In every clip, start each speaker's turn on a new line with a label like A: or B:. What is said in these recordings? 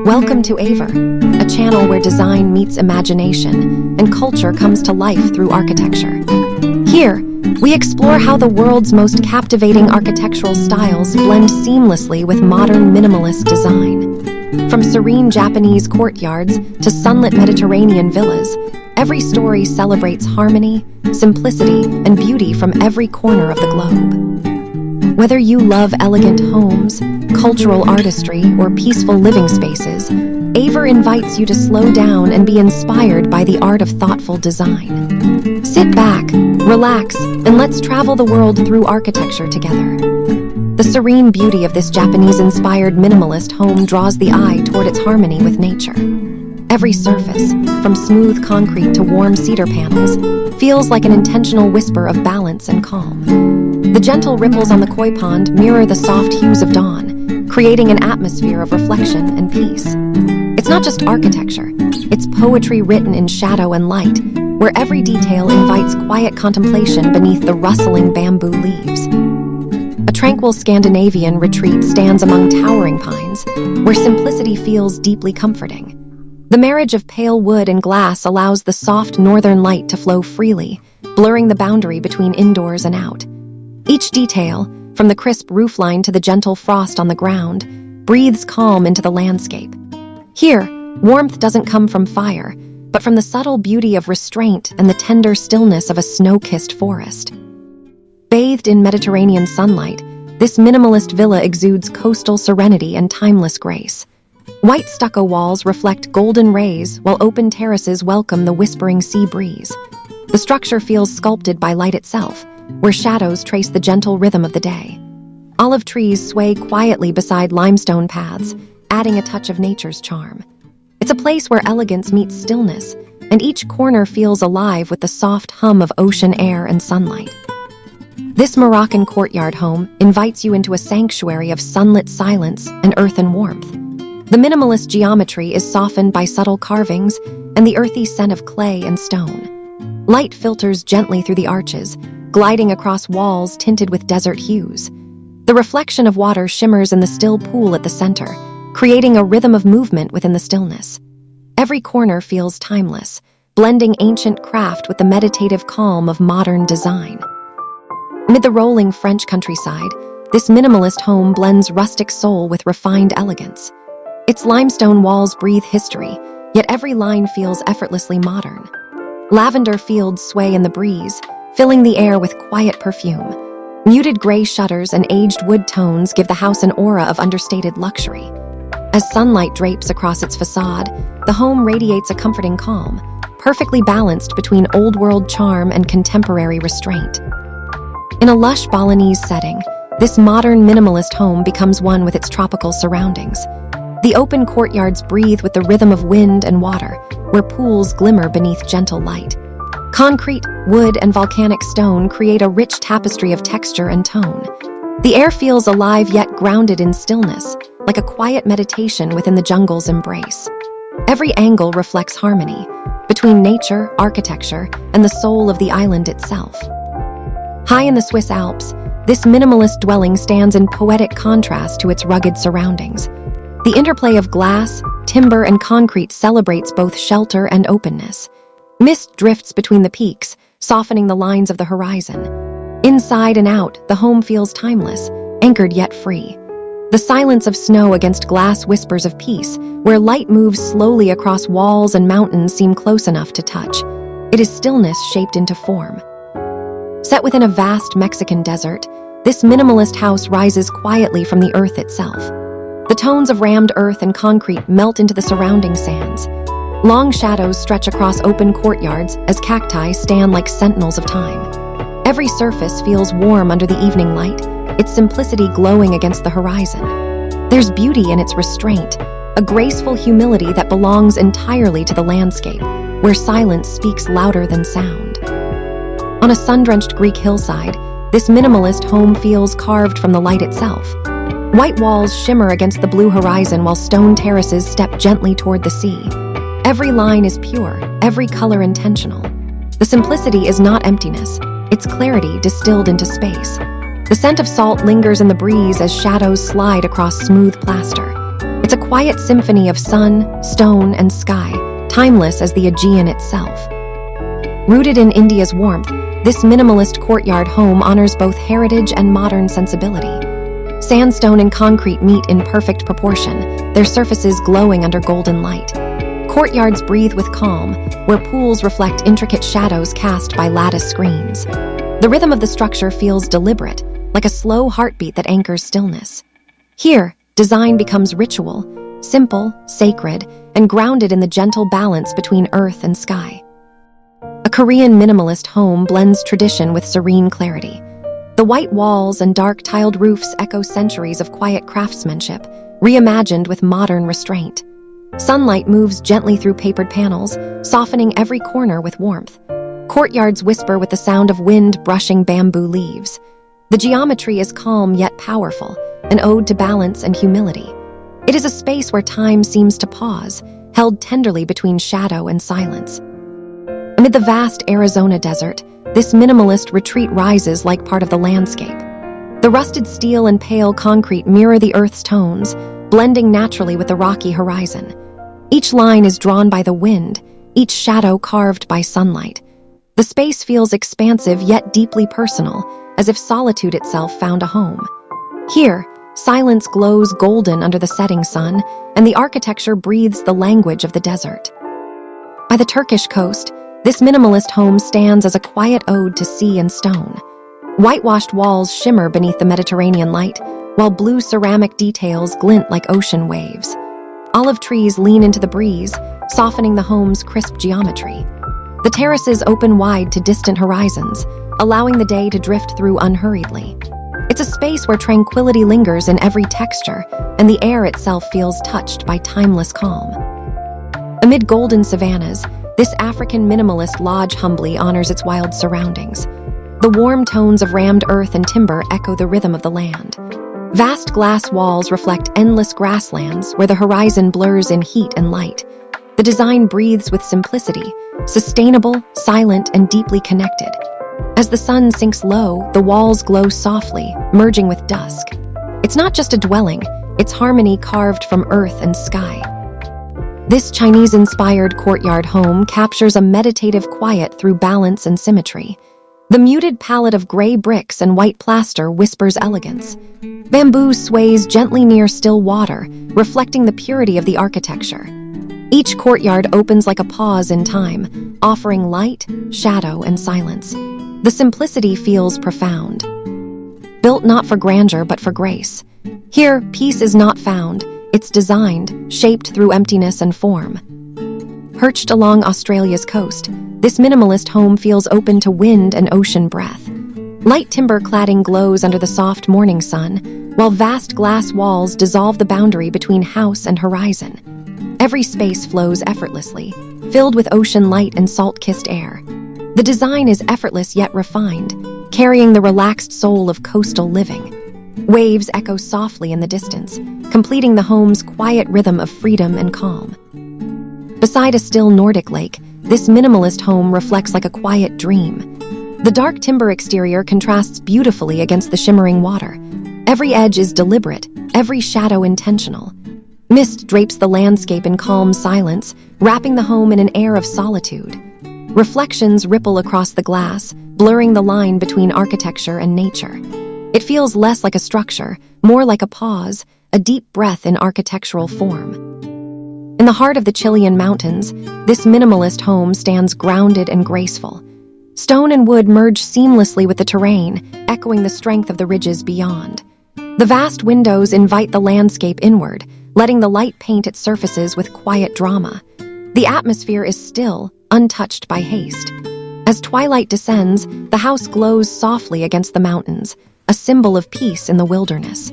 A: Welcome to Aivor, a channel where design meets imagination and culture comes to life through architecture. Here, we explore how the world's most captivating architectural styles blend seamlessly with modern minimalist design. From serene Japanese courtyards to sunlit Mediterranean villas, every story celebrates harmony, simplicity, and beauty from every corner of the globe. Whether you love elegant homes, cultural artistry, or peaceful living spaces, Aivor invites you to slow down and be inspired by the art of thoughtful design. Sit back, relax, and let's travel the world through architecture together. The serene beauty of this Japanese-inspired minimalist home draws the eye toward its harmony with nature. Every surface, from smooth concrete to warm cedar panels, feels like an intentional whisper of balance and calm. The gentle ripples on the koi pond mirror the soft hues of dawn, creating an atmosphere of reflection and peace. It's not just architecture, it's poetry written in shadow and light, where every detail invites quiet contemplation beneath the rustling bamboo leaves. A tranquil Scandinavian retreat stands among towering pines, where simplicity feels deeply comforting. The marriage of pale wood and glass allows the soft northern light to flow freely, blurring the boundary between indoors and out. Each detail, from the crisp roofline to the gentle frost on the ground, breathes calm into the landscape. Here, warmth doesn't come from fire, but from the subtle beauty of restraint and the tender stillness of a snow-kissed forest. Bathed in Mediterranean sunlight, this minimalist villa exudes coastal serenity and timeless grace. White stucco walls reflect golden rays, while open terraces welcome the whispering sea breeze. The structure feels sculpted by light itself, where shadows trace the gentle rhythm of the day. Olive trees sway quietly beside limestone paths, adding a touch of nature's charm. It's a place where elegance meets stillness, and each corner feels alive with the soft hum of ocean air and sunlight. This Moroccan courtyard home invites you into a sanctuary of sunlit silence and earthen warmth. The minimalist geometry is softened by subtle carvings and the earthy scent of clay and stone. Light filters gently through the arches, gliding across walls tinted with desert hues. The reflection of water shimmers in the still pool at the center, creating a rhythm of movement within the stillness. Every corner feels timeless, blending ancient craft with the meditative calm of modern design. Amid the rolling French countryside, this minimalist home blends rustic soul with refined elegance. Its limestone walls breathe history, yet every line feels effortlessly modern. Lavender fields sway in the breeze, filling the air with quiet perfume. Muted gray shutters and aged wood tones give the house an aura of understated luxury. As sunlight drapes across its facade, the home radiates a comforting calm, perfectly balanced between old-world charm and contemporary restraint. In a lush Balinese setting, this modern minimalist home becomes one with its tropical surroundings. The open courtyards breathe with the rhythm of wind and water, where pools glimmer beneath gentle light. Concrete, wood, and volcanic stone create a rich tapestry of texture and tone. The air feels alive yet grounded in stillness, like a quiet meditation within the jungle's embrace. Every angle reflects harmony between nature, architecture, and the soul of the island itself. High in the Swiss Alps, this minimalist dwelling stands in poetic contrast to its rugged surroundings. The interplay of glass, timber, and concrete celebrates both shelter and openness. Mist drifts between the peaks, softening the lines of the horizon. Inside and out, the home feels timeless, anchored yet free. The silence of snow against glass whispers of peace, where light moves slowly across walls and mountains seem close enough to touch. It is stillness shaped into form. Set within a vast Mexican desert, this minimalist house rises quietly from the earth itself. The tones of rammed earth and concrete melt into the surrounding sands. Long shadows stretch across open courtyards as cacti stand like sentinels of time. Every surface feels warm under the evening light, its simplicity glowing against the horizon. There's beauty in its restraint, a graceful humility that belongs entirely to the landscape, where silence speaks louder than sound. On a sun-drenched Greek hillside, this minimalist home feels carved from the light itself. White walls shimmer against the blue horizon while stone terraces step gently toward the sea. Every line is pure, every color intentional. The simplicity is not emptiness, it's clarity distilled into space. The scent of salt lingers in the breeze as shadows slide across smooth plaster. It's It's a quiet symphony of sun, stone, and sky, timeless as the Aegean itself. Rooted in India's warmth, this minimalist courtyard home honors both heritage and modern sensibility. Sandstone and concrete meet in perfect proportion, their surfaces glowing under golden light. Courtyards breathe with calm, where pools reflect intricate shadows cast by lattice screens. The rhythm of the structure feels deliberate, like a slow heartbeat that anchors stillness. Here, design becomes ritual, simple, sacred, and grounded in the gentle balance between earth and sky. A Korean minimalist home blends tradition with serene clarity. The white walls and dark tiled roofs echo centuries of quiet craftsmanship, reimagined with modern restraint. Sunlight moves gently through papered panels, softening every corner with warmth. Courtyards whisper with the sound of wind brushing bamboo leaves. The geometry is calm yet powerful, an ode to balance and humility. It is a space where time seems to pause, held tenderly between shadow and silence. Amid the vast Arizona desert, this minimalist retreat rises like part of the landscape. The rusted steel and pale concrete mirror the earth's tones, blending naturally with the rocky horizon. Each line is drawn by the wind, each shadow carved by sunlight. The space feels expansive yet deeply personal, as if solitude itself found a home. Here, silence glows golden under the setting sun, and the architecture breathes the language of the desert. By the Turkish coast, this minimalist home stands as a quiet ode to sea and stone. Whitewashed walls shimmer beneath the Mediterranean light, while blue ceramic details glint like ocean waves. Olive trees lean into the breeze, softening the home's crisp geometry. The terraces open wide to distant horizons, allowing the day to drift through unhurriedly. It's a space where tranquility lingers in every texture, and the air itself feels touched by timeless calm. Amid golden savannas, this African minimalist lodge humbly honors its wild surroundings. The warm tones of rammed earth and timber echo the rhythm of the land. Vast glass walls reflect endless grasslands where the horizon blurs in heat and light. The design breathes with simplicity, sustainable, silent, and deeply connected. As the sun sinks low, the walls glow softly, merging with dusk. It's not just a dwelling, it's harmony carved from earth and sky. This Chinese-inspired courtyard home captures a meditative quiet through balance and symmetry. The muted palette of gray bricks and white plaster whispers elegance. Bamboo sways gently near still water, reflecting the purity of the architecture. Each courtyard opens like a pause in time, offering light, shadow, and silence. The simplicity feels profound. Built not for grandeur but for grace. Here, peace is not found. It's designed, shaped through emptiness and form. Perched along Australia's coast, this minimalist home feels open to wind and ocean breath. Light timber cladding glows under the soft morning sun, while vast glass walls dissolve the boundary between house and horizon. Every space flows effortlessly, filled with ocean light and salt-kissed air. The design is effortless yet refined, carrying the relaxed soul of coastal living. Waves echo softly in the distance, completing the home's quiet rhythm of freedom and calm. Beside a still Nordic lake, this minimalist home reflects like a quiet dream. The dark timber exterior contrasts beautifully against the shimmering water. Every edge is deliberate, every shadow intentional. Mist drapes the landscape in calm silence, wrapping the home in an air of solitude. Reflections ripple across the glass, blurring the line between architecture and nature. It feels less like a structure, more like a pause, a deep breath in architectural form. In the heart of the Chilean mountains, this minimalist home stands grounded and graceful. Stone and wood merge seamlessly with the terrain, echoing the strength of the ridges beyond. The vast windows invite the landscape inward, letting the light paint its surfaces with quiet drama. The atmosphere is still, untouched by haste. As twilight descends, the house glows softly against the mountains, a symbol of peace in the wilderness.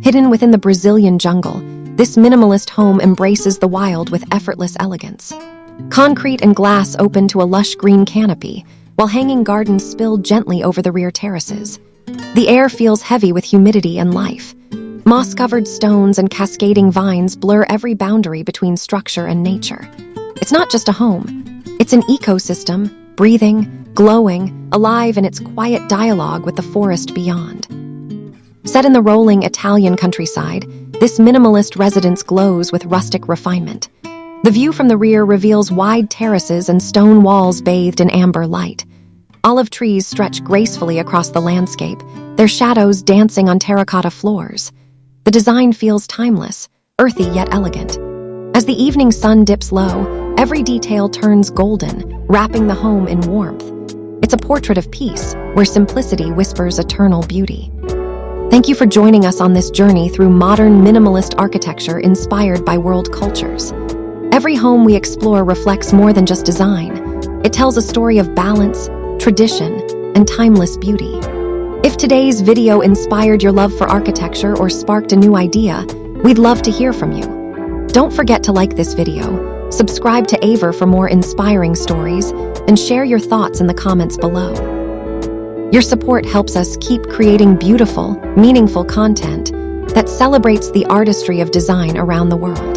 A: Hidden within the Brazilian jungle, this minimalist home embraces the wild with effortless elegance. Concrete and glass open to a lush green canopy, while hanging gardens spill gently over the rear terraces. The air feels heavy with humidity and life. Moss-covered stones and cascading vines blur every boundary between structure and nature. It's not just a home. It's an ecosystem, breathing, glowing, alive in its quiet dialogue with the forest beyond. Set in the rolling Italian countryside, this minimalist residence glows with rustic refinement. The view from the rear reveals wide terraces and stone walls bathed in amber light. Olive trees stretch gracefully across the landscape, their shadows dancing on terracotta floors. The design feels timeless, earthy yet elegant. As the evening sun dips low, every detail turns golden, wrapping the home in warmth. It's a portrait of peace, where simplicity whispers eternal beauty. Thank you for joining us on this journey through modern minimalist architecture inspired by world cultures. Every home we explore reflects more than just design. It tells a story of balance, tradition, and timeless beauty. If today's video inspired your love for architecture or sparked a new idea, we'd love to hear from you. Don't forget to like this video, subscribe to Aivor for more inspiring stories, and share your thoughts in the comments below. Your support helps us keep creating beautiful, meaningful content that celebrates the artistry of design around the world.